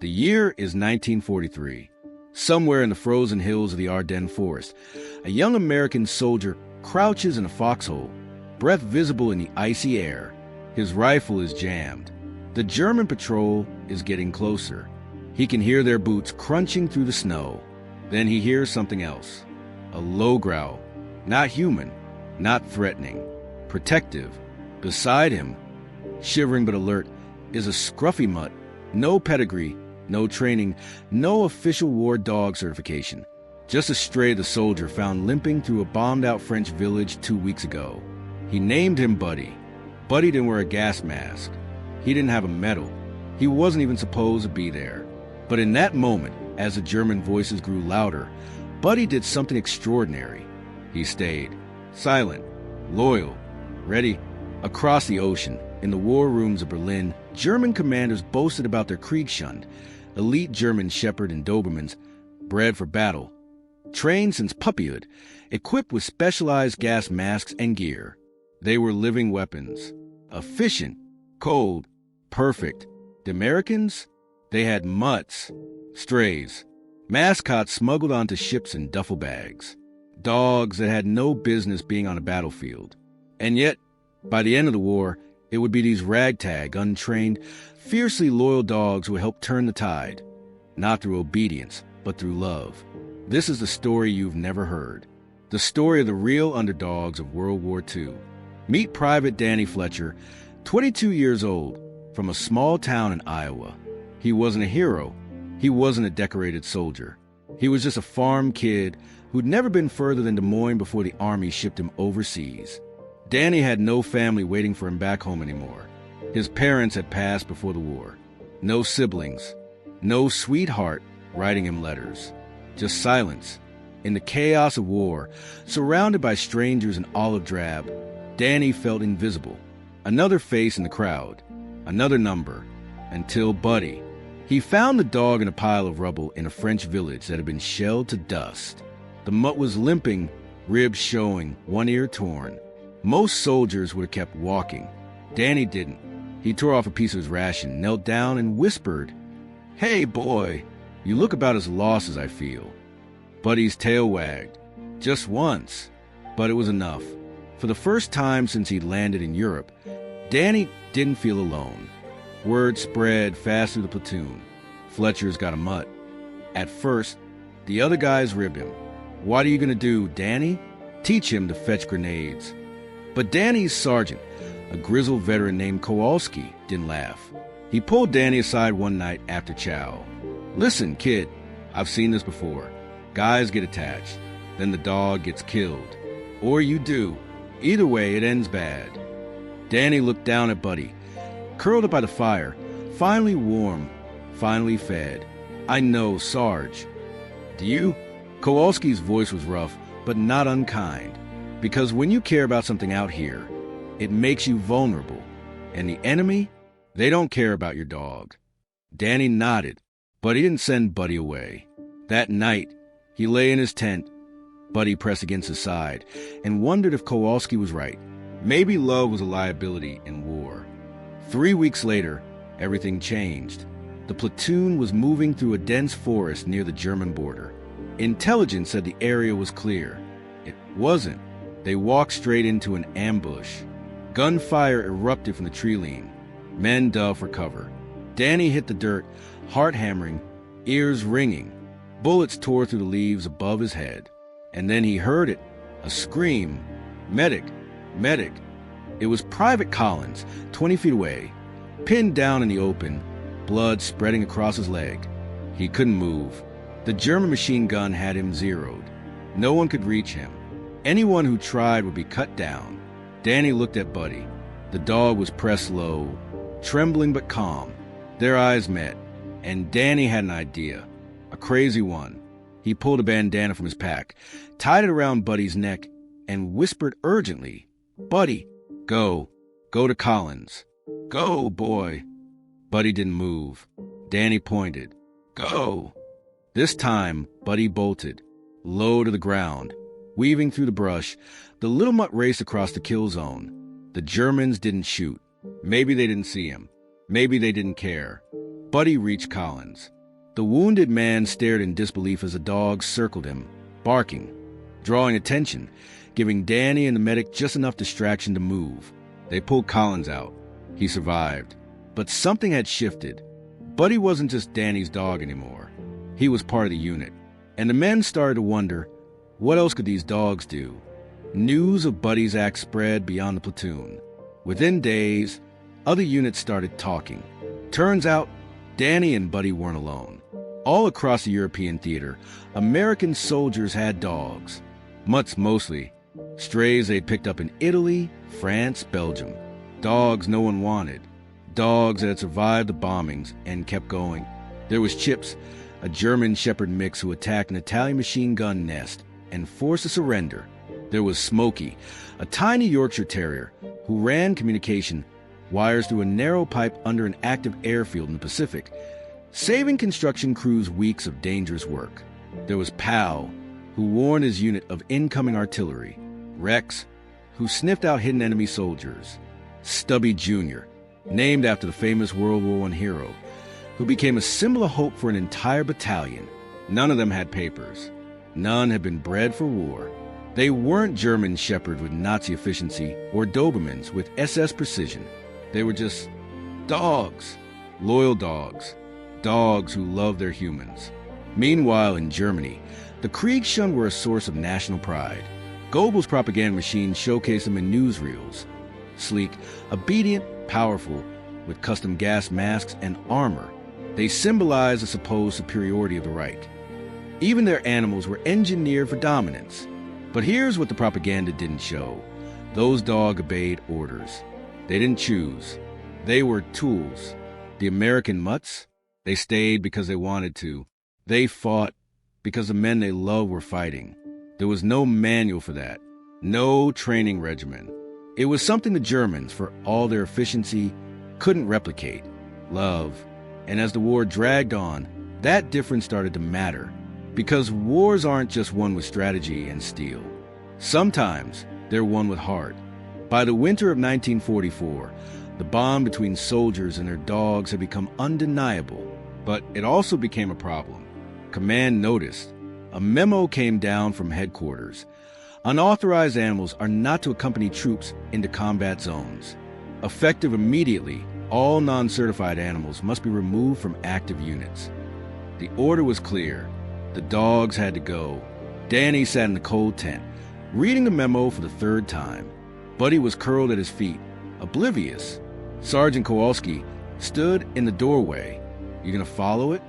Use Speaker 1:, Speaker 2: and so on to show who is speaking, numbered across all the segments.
Speaker 1: The year is 1943. Somewhere in the frozen hills of the Ardennes forest, a young American soldier crouches in a foxhole, breath visible in the icy air. His rifle is jammed. The German patrol is getting closer. He can hear their boots crunching through the snow. Then he hears something else. A low growl. Not human, not threatening, protective. Beside him, shivering but alert, is a scruffy mutt. No pedigree, no training, no official war dog certification. Just a stray the soldier found limping through a bombed-out French village 2 weeks ago. He named him Buddy. Buddy didn't wear a gas mask. He didn't have a medal. He wasn't even supposed to be there. But in that moment, as the German voices grew louder, Buddy did something extraordinary. He stayed, silent, loyal, ready. Across the ocean, in the war rooms of Berlin, German commanders boasted about their Kriegshund, elite German Shepherd and Dobermans, bred for battle, trained since puppyhood, equipped with specialized gas masks and gear. They were living weapons, efficient, cold, perfect. The Americans? They had mutts, strays, mascots smuggled onto ships in duffel bags, dogs that had no business being on a battlefield. And yet, by the end of the war, it would be these ragtag, untrained, fiercely loyal dogs who would help turn the tide, not through obedience, but through love. This is the story you've never heard, the story of the real underdogs of World War II. Meet Private Danny Fletcher, 22 years old, from a small town in Iowa. He wasn't a hero. He wasn't a decorated soldier. He was just a farm kid who'd never been further than Des Moines before the Army shipped him overseas. Danny had no family waiting for him back home anymore. His parents had passed before the war. No siblings. No sweetheart writing him letters. Just silence. In the chaos of war, surrounded by strangers in olive drab, Danny felt invisible. Another face in the crowd. Another number. Until Buddy. He found the dog in a pile of rubble in a French village that had been shelled to dust. The mutt was limping, ribs showing, one ear torn. Most soldiers would have kept walking. Danny didn't. He tore off a piece of his ration, knelt down, and whispered, "Hey, boy, you look about as lost as I feel." Buddy's tail wagged. Just once. But it was enough. For the first time since he'd landed in Europe, Danny didn't feel alone. Word spread fast through the platoon. Fletcher's got a mutt. At first, the other guys ribbed him. "What are you going to do, Danny? Teach him to fetch grenades." But Danny's sergeant, a grizzled veteran named Kowalski, didn't laugh. He pulled Danny aside one night after chow. "Listen, kid, I've seen this before. Guys get attached. Then the dog gets killed. Or you do. Either way, it ends bad." Danny looked down at Buddy, curled up by the fire, finally warm, finally fed. "I know, Sarge." "Do you?" Kowalski's voice was rough, but not unkind. Because when you care about something out here, it makes you vulnerable. And the enemy, they don't care about your dog. Danny nodded, but he didn't send Buddy away. That night, he lay in his tent, Buddy pressed against his side, and wondered if Kowalski was right. Maybe love was a liability in war. 3 weeks later, everything changed. The platoon was moving through a dense forest near the German border. Intelligence said the area was clear. It wasn't. They walked straight into an ambush. Gunfire erupted from the tree line. Men dove for cover. Danny hit the dirt, heart hammering, ears ringing. Bullets tore through the leaves above his head. And then he heard it, a scream. "Medic! Medic!" It was Private Collins, 20 feet away, pinned down in the open, blood spreading across his leg. He couldn't move. The German machine gun had him zeroed. No one could reach him. Anyone who tried would be cut down. Danny looked at Buddy. The dog was pressed low, trembling but calm. Their eyes met, and Danny had an idea, a crazy one. He pulled a bandana from his pack, tied it around Buddy's neck, and whispered urgently, "Buddy, go. Go to Collins. Go, boy." Buddy didn't move. Danny pointed. "Go." This time, Buddy bolted, low to the ground. Weaving through the brush, the little mutt raced across the kill zone. The Germans didn't shoot. Maybe they didn't see him. Maybe they didn't care. Buddy reached Collins. The wounded man stared in disbelief as a dog circled him, barking, drawing attention, giving Danny and the medic just enough distraction to move. They pulled Collins out. He survived. But something had shifted. Buddy wasn't just Danny's dog anymore. He was part of the unit. And the men started to wonder, what else could these dogs do? News of Buddy's act spread beyond the platoon. Within days, other units started talking. Turns out, Danny and Buddy weren't alone. All across the European theater, American soldiers had dogs. Mutts mostly. Strays they'd picked up in Italy, France, Belgium. Dogs no one wanted. Dogs that had survived the bombings and kept going. There was Chips, a German shepherd mix who attacked an Italian machine gun nest and forced a surrender. There was Smokey, a tiny Yorkshire Terrier who ran communication wires through a narrow pipe under an active airfield in the Pacific, saving construction crews weeks of dangerous work. There was Pal, who warned his unit of incoming artillery. Rex, who sniffed out hidden enemy soldiers. Stubby Jr., named after the famous World War I hero, who became a symbol of hope for an entire battalion. None of them had papers. None had been bred for war. They weren't German shepherds with Nazi efficiency or Dobermans with SS precision. They were just dogs, loyal dogs, dogs who loved their humans. Meanwhile, in Germany, the Kriegsschunden were a source of national pride. Goebbels' propaganda machine showcased them in newsreels. Sleek, obedient, powerful, with custom gas masks and armor, they symbolized the supposed superiority of the Reich. Even their animals were engineered for dominance. But here's what the propaganda didn't show. Those dogs obeyed orders. They didn't choose. They were tools. The American mutts, they stayed because they wanted to. They fought because the men they loved were fighting. There was no manual for that. No training regimen. It was something the Germans, for all their efficiency, couldn't replicate. Love. And as the war dragged on, that difference started to matter. Because wars aren't just won with strategy and steel. Sometimes they're won with heart. By the winter of 1944, the bond between soldiers and their dogs had become undeniable. But it also became a problem. Command noticed. A memo came down from headquarters. Unauthorized animals are not to accompany troops into combat zones. Effective immediately, all non-certified animals must be removed from active units. The order was clear. The dogs had to go. Danny sat in the cold tent, reading the memo for the third time. Buddy was curled at his feet, oblivious. Sergeant Kowalski stood in the doorway. "You gonna follow it?"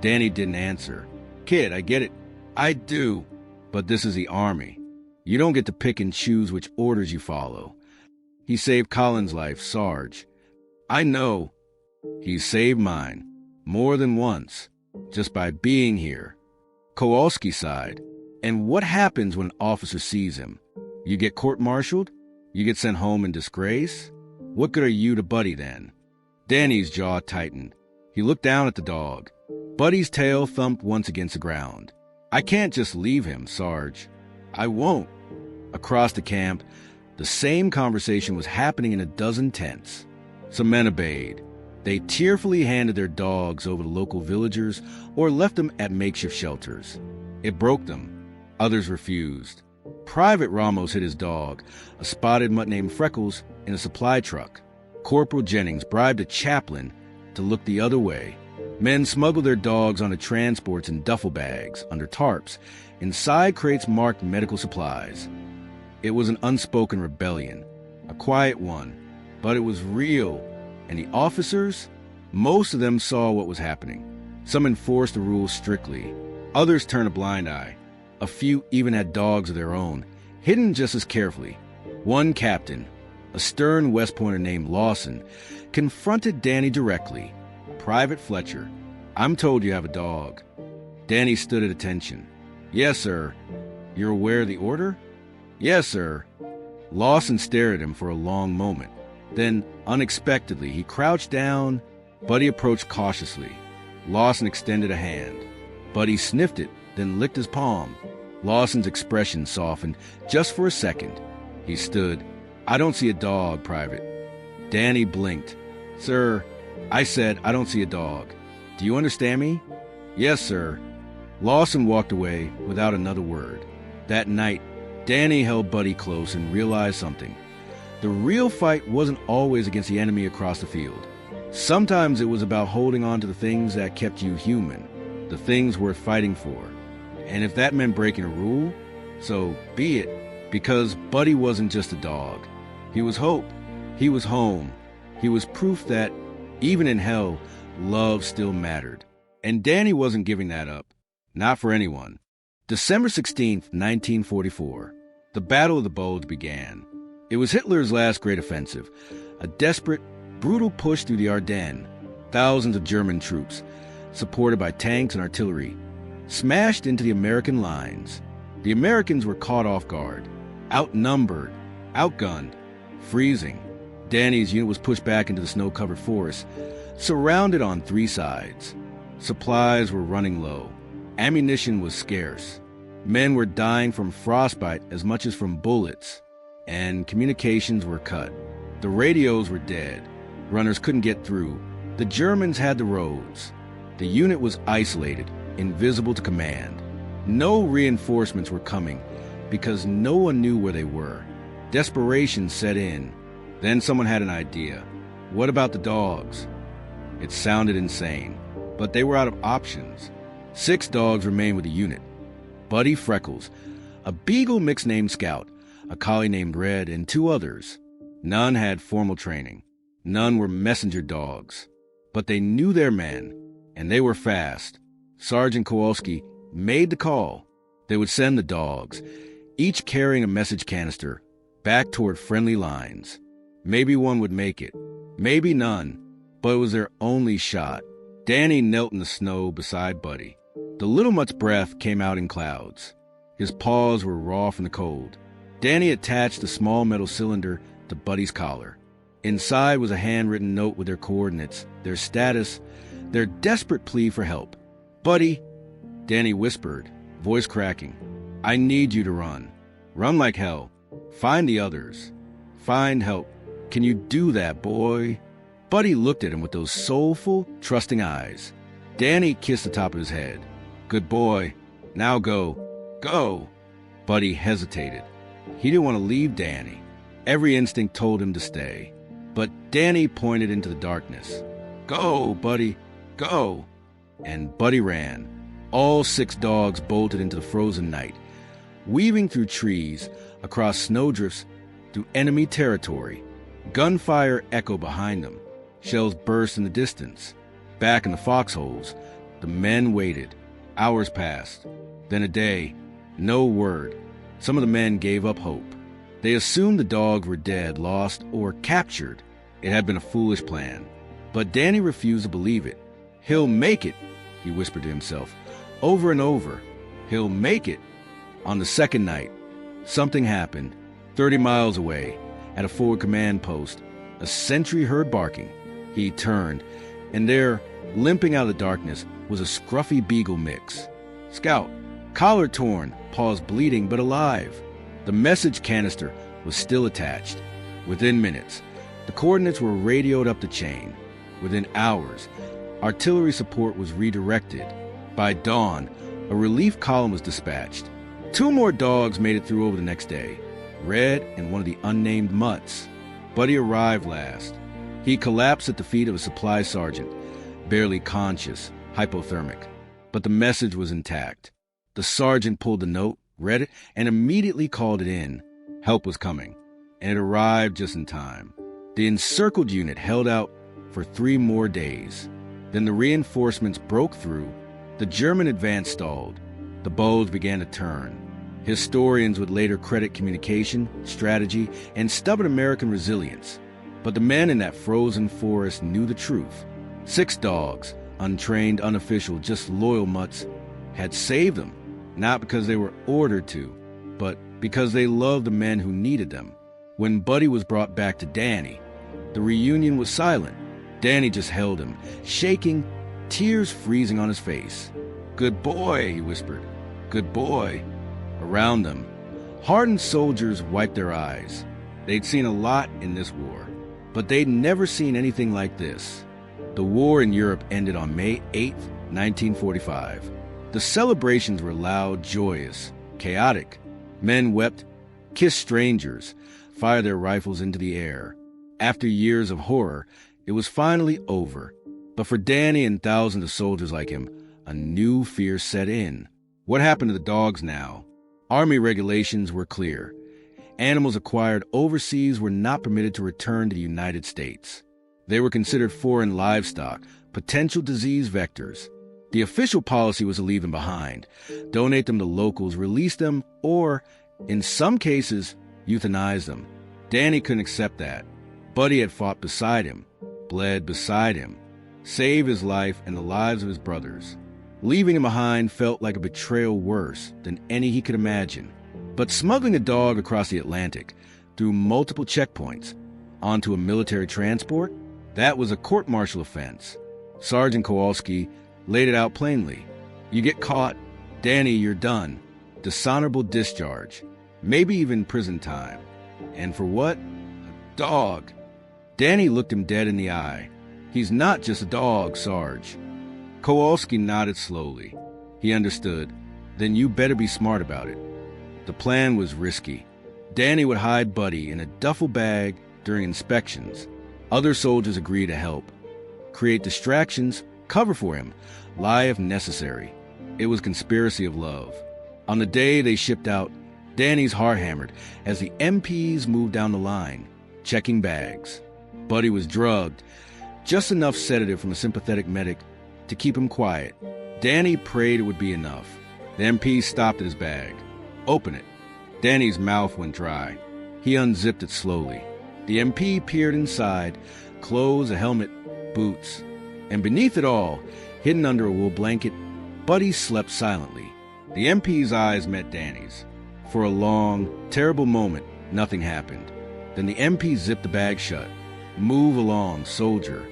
Speaker 1: Danny didn't answer. "Kid, I get it. I do. But this is the Army. You don't get to pick and choose which orders you follow. He saved Colin's life, Sarge. I know. He saved mine. More than once. Just by being here." Kowalski sighed. "And what happens when an officer sees him? You get court-martialed? You get sent home in disgrace? What good are you to Buddy then?" Danny's jaw tightened. He looked down at the dog. Buddy's tail thumped once against the ground. "I can't just leave him, Sarge. I won't." Across the camp, the same conversation was happening in a dozen tents. Some men obeyed. They tearfully handed their dogs over to local villagers or left them at makeshift shelters. It broke them. Others refused. Private Ramos hid his dog, a spotted mutt named Freckles, in a supply truck. Corporal Jennings bribed a chaplain to look the other way. Men smuggled their dogs onto transports in duffel bags, under tarps, inside crates marked medical supplies. It was an unspoken rebellion, a quiet one, but it was real. And the officers, most of them saw what was happening. Some enforced the rules strictly. Others turned a blind eye. A few even had dogs of their own, hidden just as carefully. One captain, a stern West Pointer named Lawson, confronted Danny directly. "Private Fletcher, I'm told you have a dog." Danny stood at attention. "Yes, sir." "You're aware of the order?" "Yes, sir." Lawson stared at him for a long moment. Then, unexpectedly, he crouched down. Buddy approached cautiously. Lawson extended a hand. Buddy sniffed it, then licked his palm. Lawson's expression softened just for a second. He stood. "I don't see a dog, Private." Danny blinked. "Sir, I said, I don't see a dog. Do you understand me? Yes, sir. Lawson walked away without another word. That night, Danny held Buddy close and realized something. The real fight wasn't always against the enemy across the field. Sometimes it was about holding on to the things that kept you human, the things worth fighting for. And if that meant breaking a rule, so be it, because Buddy wasn't just a dog. He was hope. He was home. He was proof that, even in hell, love still mattered. And Danny wasn't giving that up. Not for anyone. December 16th, 1944. The Battle of the Bulge began. It was Hitler's last great offensive, a desperate, brutal push through the Ardennes. Thousands of German troops, supported by tanks and artillery, smashed into the American lines. The Americans were caught off guard, outnumbered, outgunned, freezing. Danny's unit was pushed back into the snow-covered forest, surrounded on three sides. Supplies were running low. Ammunition was scarce. Men were dying from frostbite as much as from bullets. And communications were cut. The radios were dead. Runners couldn't get through. The Germans had the roads. The unit was isolated, invisible to command. No reinforcements were coming because no one knew where they were. Desperation set in. Then someone had an idea. What about the dogs? It sounded insane, but they were out of options. 6 dogs remained with the unit. Buddy Freckles, a beagle mix named Scout, a collie named Red, and 2 others. None had formal training. None were messenger dogs. But they knew their men, and they were fast. Sergeant Kowalski made the call. They would send the dogs, each carrying a message canister, back toward friendly lines. Maybe one would make it, maybe none, but it was their only shot. Danny knelt in the snow beside Buddy. The little mutt's breath came out in clouds. His paws were raw from the cold. Danny attached the small metal cylinder to Buddy's collar. Inside was a handwritten note with their coordinates, their status, their desperate plea for help. Buddy, Danny whispered, voice cracking, I need you to run. Run like hell. Find the others. Find help. Can you do that, boy? Buddy looked at him with those soulful, trusting eyes. Danny kissed the top of his head. Good boy. Now go. Go. Buddy hesitated. He didn't want to leave Danny. Every instinct told him to stay. But Danny pointed into the darkness. Go, Buddy. Go. And Buddy ran. All 6 dogs bolted into the frozen night, weaving through trees, across snowdrifts, through enemy territory. Gunfire echoed behind them. Shells burst in the distance. Back in the foxholes, the men waited. Hours passed. Then a day. No word. Some of the men gave up hope. They assumed the dogs were dead, lost, or captured. It had been a foolish plan. But Danny refused to believe it. He'll make it, he whispered to himself, over and over. He'll make it. On the second night, something happened. 30 miles away, at a forward command post, a sentry heard barking. He turned, and there, limping out of the darkness, was a scruffy beagle mix. Scout, collar torn, paws bleeding but alive. The message canister was still attached. Within minutes, the coordinates were radioed up the chain. Within hours, artillery support was redirected. By dawn, a relief column was dispatched. 2 more dogs made it through over the next day. Red and one of the unnamed mutts. Buddy arrived last. He collapsed at the feet of a supply sergeant, barely conscious, hypothermic. But the message was intact. The sergeant pulled the note, read it, and immediately called it in. Help was coming, and it arrived just in time. The encircled unit held out for 3 more days. Then the reinforcements broke through. The German advance stalled. The bows began to turn. Historians would later credit communication, strategy, and stubborn American resilience. But the men in that frozen forest knew the truth. 6 dogs, untrained, unofficial, just loyal mutts, had saved them, not because they were ordered to, but because they loved the men who needed them. When Buddy was brought back to Danny, the reunion was silent. Danny just held him, shaking, tears freezing on his face. Good boy, he whispered. Good boy. Around them, hardened soldiers wiped their eyes. They'd seen a lot in this war, but they'd never seen anything like this. The war in Europe ended on May 8, 1945. The celebrations were loud, joyous, chaotic. Men wept, kissed strangers, fired their rifles into the air. After years of horror, it was finally over. But for Danny and thousands of soldiers like him, a new fear set in. What happened to the dogs now? Army regulations were clear. Animals acquired overseas were not permitted to return to the United States. They were considered foreign livestock, potential disease vectors. The official policy was to leave them behind, donate them to locals, release them, or, in some cases, euthanize them. Danny couldn't accept that. Buddy had fought beside him, bled beside him, saved his life and the lives of his brothers. Leaving him behind felt like a betrayal worse than any he could imagine. But smuggling a dog across the Atlantic, through multiple checkpoints, onto a military transport, that was a court-martial offense. Sergeant Kowalski laid it out plainly. You get caught, Danny, you're done. Dishonorable discharge. Maybe even prison time. And for what? A dog. Danny looked him dead in the eye. He's not just a dog, Sarge. Kowalski nodded slowly. He understood. Then you better be smart about it. The plan was risky. Danny would hide Buddy in a duffel bag during inspections. Other soldiers agreed to help. Create distractions, cover for him, lie if necessary. It was conspiracy of love. On the day they shipped out, Danny's heart hammered as the MPs moved down the line, checking bags. Buddy was drugged, just enough sedative from a sympathetic medic to keep him quiet. Danny prayed it would be enough. The MP stopped at his bag. Open it. Danny's mouth went dry. He unzipped it slowly. The MP peered inside, clothes, a helmet, boots. And beneath it all, hidden under a wool blanket, Buddy slept silently. The MP's eyes met Danny's. For a long, terrible moment, nothing happened. Then the MP zipped the bag shut. Move along, soldier.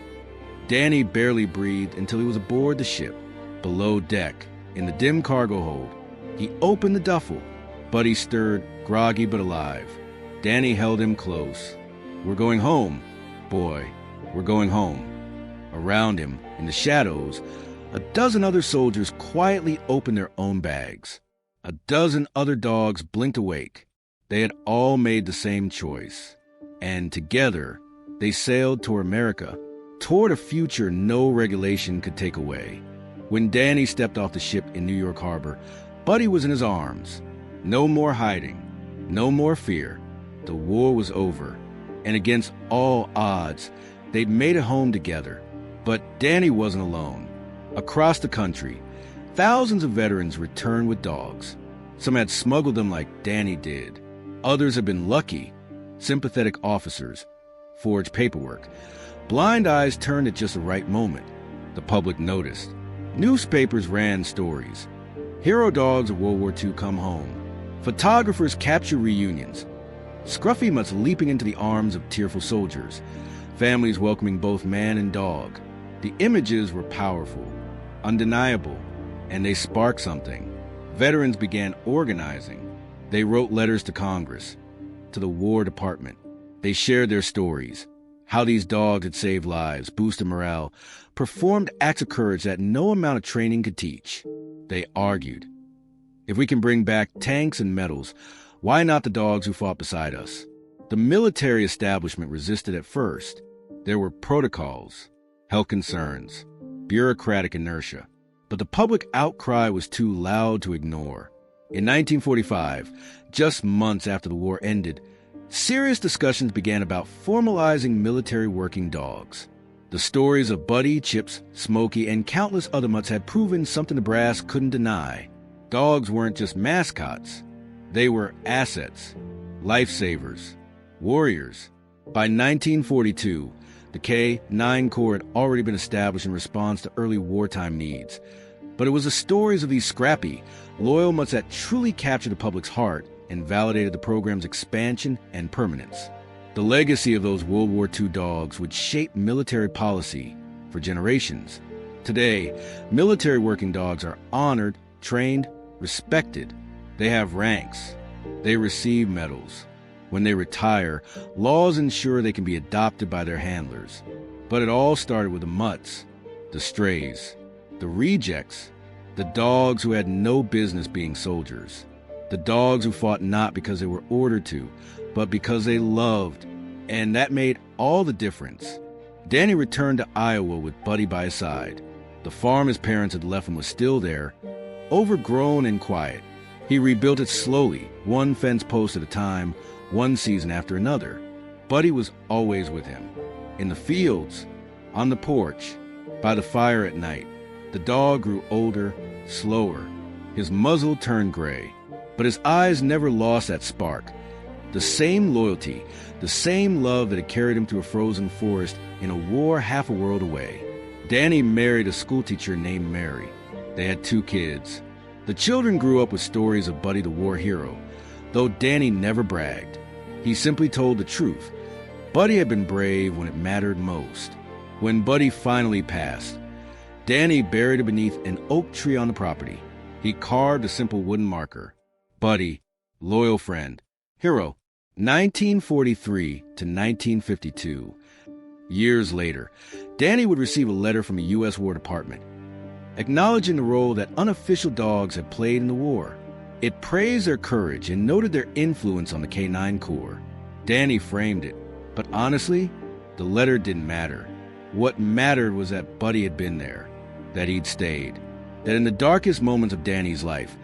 Speaker 1: Danny barely breathed until he was aboard the ship, below deck, in the dim cargo hold. He opened the duffel. Buddy stirred, groggy but alive. Danny held him close. We're going home, boy. We're going home. Around him, in the shadows, a dozen other soldiers quietly opened their own bags. A dozen other dogs blinked awake. They had all made the same choice. And together, they sailed toward America, toward a future no regulation could take away. When Danny stepped off the ship in New York Harbor, Buddy was in his arms. No more hiding, no more fear. The war was over, and against all odds, they'd made it home together. But Danny wasn't alone. Across the country, thousands of veterans returned with dogs. Some had smuggled them like Danny did. Others had been lucky. Sympathetic officers forged paperwork. Blind eyes turned at just the right moment. The public noticed. Newspapers ran stories. Hero dogs of World War II come home. Photographers capture reunions. Scruffy mutts leaping into the arms of tearful soldiers. Families welcoming both man and dog. The images were powerful, undeniable, and they sparked something. Veterans began organizing. They wrote letters to Congress, to the War Department. They shared their stories, how these dogs had saved lives, boosted morale, performed acts of courage that no amount of training could teach. They argued. If we can bring back tanks and medals, why not the dogs who fought beside us? The military establishment resisted at first. There were protocols, health concerns, bureaucratic inertia. But the public outcry was too loud to ignore. In 1945, just months after the war ended, serious discussions began about formalizing military working dogs. The stories of Buddy, Chips, Smokey, and countless other mutts had proven something the brass couldn't deny. Dogs weren't just mascots. They were assets, lifesavers, warriors. By 1942, the K-9 Corps had already been established in response to early wartime needs. But it was the stories of these scrappy, loyal mutts that truly captured the public's heart and validated the program's expansion and permanence. The legacy of those World War II dogs would shape military policy for generations. Today, military working dogs are honored, trained, respected. They have ranks. They receive medals. When they retire, laws ensure they can be adopted by their handlers. But it all started with the mutts, the strays, the rejects, the dogs who had no business being soldiers, the dogs who fought not because they were ordered to, but because they loved, and that made all the difference. Danny returned to Iowa with Buddy by his side. The farm his parents had left him was still there, overgrown and quiet. He rebuilt it slowly, one fence post at a time, one season after another. Buddy was always with him. In the fields, on the porch, by the fire at night. The dog grew older, slower. His muzzle turned gray, but his eyes never lost that spark. The same loyalty, the same love that had carried him through a frozen forest in a war half a world away. Danny married a schoolteacher named Mary. They had 2 kids. The children grew up with stories of Buddy the war hero, though Danny never bragged. He simply told the truth. Buddy had been brave when it mattered most. When Buddy finally passed, Danny buried it beneath an oak tree on the property. He carved a simple wooden marker. Buddy, loyal friend, hero, 1943 to 1952. Years later, Danny would receive a letter from the U.S. War Department, acknowledging the role that unofficial dogs had played in the war. It praised their courage and noted their influence on the K-9 Corps. Danny framed it, but honestly, the letter didn't matter. What mattered was that Buddy had been there, that he'd stayed, that in the darkest moments of Danny's life,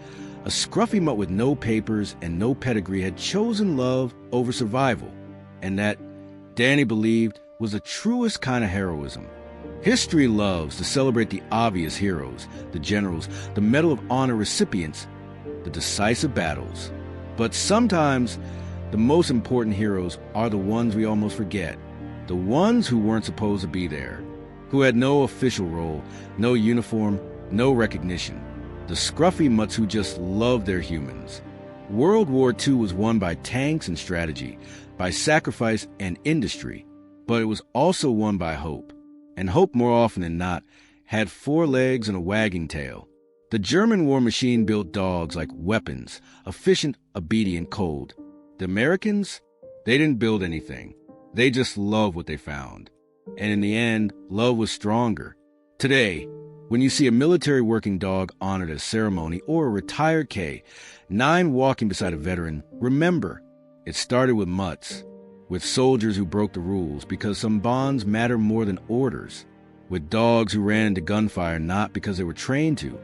Speaker 1: a scruffy mutt with no papers and no pedigree had chosen love over survival, and that, Danny believed, was the truest kind of heroism. History loves to celebrate the obvious heroes, the generals, the Medal of Honor recipients, the decisive battles. But sometimes, the most important heroes are the ones we almost forget, the ones who weren't supposed to be there, who had no official role, no uniform, no recognition. The scruffy mutts who just loved their humans. World War II was won by tanks and strategy, by sacrifice and industry, but it was also won by hope. And hope, more often than not, had 4 legs and a wagging tail. The German war machine built dogs like weapons, efficient, obedient, cold. The Americans, they didn't build anything. They just loved what they found. And in the end, love was stronger. Today, when you see a military working dog honored at a ceremony or a retired K-9 walking beside a veteran, remember, it started with mutts, with soldiers who broke the rules because some bonds matter more than orders, with dogs who ran into gunfire not because they were trained to,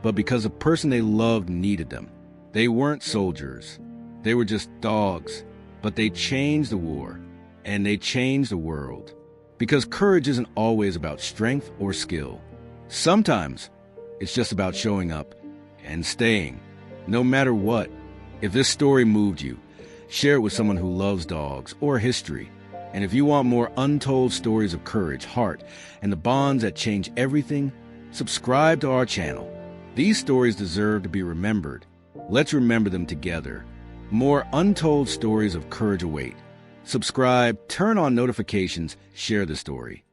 Speaker 1: but because the person they loved needed them. They weren't soldiers. They were just dogs, but they changed the war, and they changed the world. Because courage isn't always about strength or skill. Sometimes it's just about showing up and staying, no matter what. If this story moved you, share it with someone who loves dogs or history. And if you want more untold stories of courage, heart, and the bonds that change everything, subscribe to our channel. These stories deserve to be remembered. Let's remember them together. More untold stories of courage await. Subscribe, turn on notifications, share the story.